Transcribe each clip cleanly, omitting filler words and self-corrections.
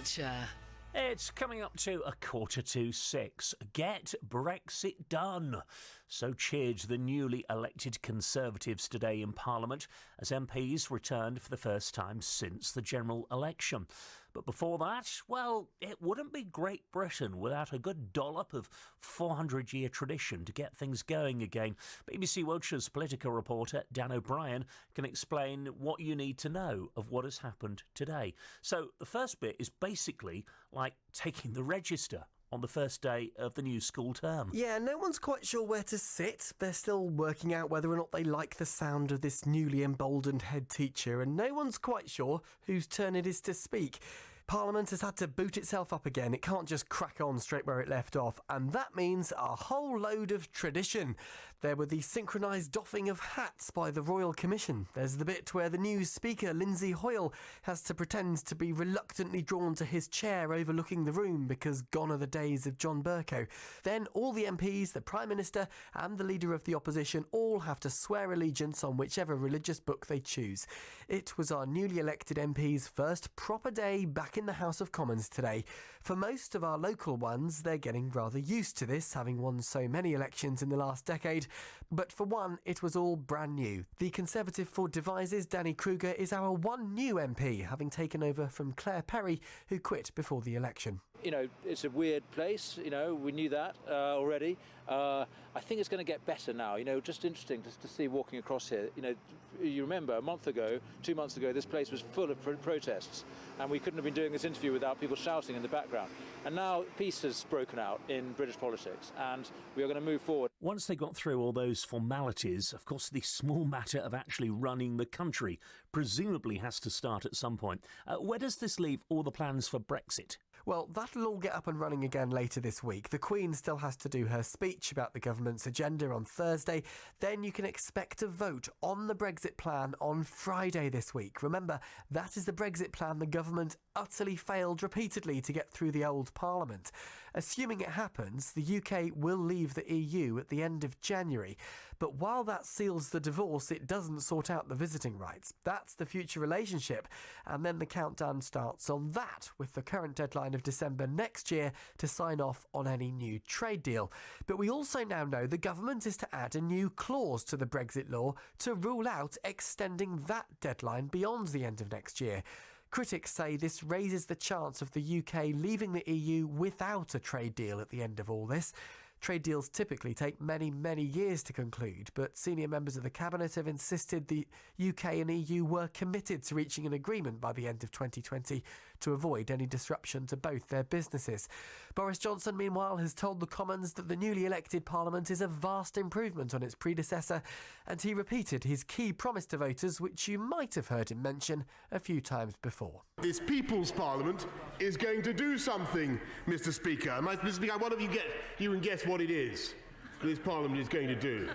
Wiltshire. It's coming up to 5:45. Get Brexit done. So cheered the newly elected Conservatives today in Parliament as MPs returned for the first time since the general election. But before that, well, it wouldn't be Great Britain without a good dollop of 400-year tradition to get things going again. BBC Wiltshire's political reporter Dan O'Brien can explain what you need to know of what has happened today. So the first bit is basically like taking the register on the first day of the new school term. Yeah, no one's quite sure where to sit. They're still working out whether or not they like the sound of this newly emboldened head teacher, and no one's quite sure whose turn it is to speak. Parliament has had to boot itself up again. It can't just crack on straight where it left off, and that means a whole load of tradition. There were the synchronised doffing of hats by the Royal Commission. There's the bit where the new Speaker, Lindsay Hoyle, has to pretend to be reluctantly drawn to his chair overlooking the room because gone are the days of John Bercow. Then all the MPs, the Prime Minister and the Leader of the Opposition all have to swear allegiance on whichever religious book they choose. It was our newly elected MPs' first proper day back in the House of Commons today. For most of our local ones, they're getting rather used to this, having won so many elections in the last decade. But for one, it was all brand new. The Conservative for Devizes, Danny Kruger, is our one new MP, having taken over from Claire Perry, who quit before the election. You know, it's a weird place, you know, we knew that already. I think it's going to get better now, you know, just interesting just to see walking across here. You know, you remember 2 months ago, this place was full of protests and we couldn't have been doing this interview without people shouting in the background. And now peace has broken out in British politics and we are going to move forward. Once they got through all those formalities, of course, the small matter of actually running the country presumably has to start at some point. Where does this leave all the plans for Brexit? Well, that'll all get up and running again later this week. The Queen still has to do her speech about the government's agenda on Thursday. Then you can expect a vote on the Brexit plan on Friday this week. Remember, that is the Brexit plan the government utterly failed repeatedly to get through the old Parliament. Assuming it happens, the UK will leave the EU at the end of January. But while that seals the divorce, it doesn't sort out the visiting rights. That's the future relationship. And then the countdown starts on that, with the current deadline of December next year to sign off on any new trade deal. But we also now know the government is to add a new clause to the Brexit law to rule out extending that deadline beyond the end of next year. Critics say this raises the chance of the UK leaving the EU without a trade deal at the end of all this. Trade deals typically take many, many years to conclude, but senior members of the Cabinet have insisted the UK and EU were committed to reaching an agreement by the end of 2020 to avoid any disruption to both their businesses. Boris Johnson, meanwhile, has told the Commons that the newly elected Parliament is a vast improvement on its predecessor, and he repeated his key promise to voters, which you might have heard him mention a few times before. This People's Parliament is going to do something, Mr. Speaker. Mr. Speaker, I want you can guess what it is this Parliament is going to do.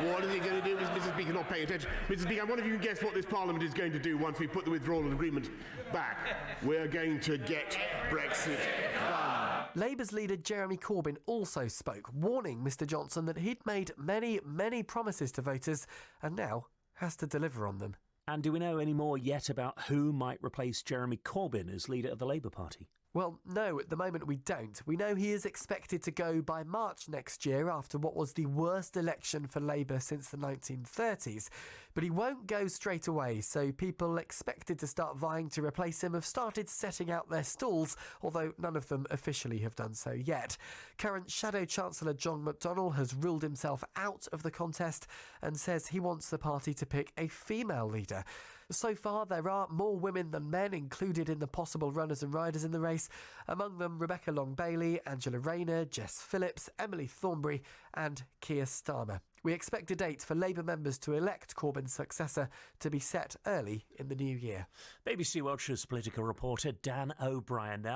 What are they going to do? Mr. Speaker, not paying attention. Mr. Speaker, I wonder if you can guess what this Parliament is going to do once we put the withdrawal agreement back. We're going to get Brexit done. Labour's leader Jeremy Corbyn also spoke, warning Mr. Johnson that he'd made many, many promises to voters and now has to deliver on them. And do we know any more yet about who might replace Jeremy Corbyn as leader of the Labour Party? Well, no, at the moment we don't. We know he is expected to go by March next year after what was the worst election for Labour since the 1930s. But he won't go straight away, so people expected to start vying to replace him have started setting out their stalls, although none of them officially have done so yet. Current Shadow Chancellor John McDonnell has ruled himself out of the contest and says he wants the party to pick a female leader. So far, there are more women than men included in the possible runners and riders in the race. Among them, Rebecca Long-Bailey, Angela Rayner, Jess Phillips, Emily Thornberry and Keir Starmer. We expect a date for Labour members to elect Corbyn's successor to be set early in the new year. BBC Wiltshire's political reporter Dan O'Brien now.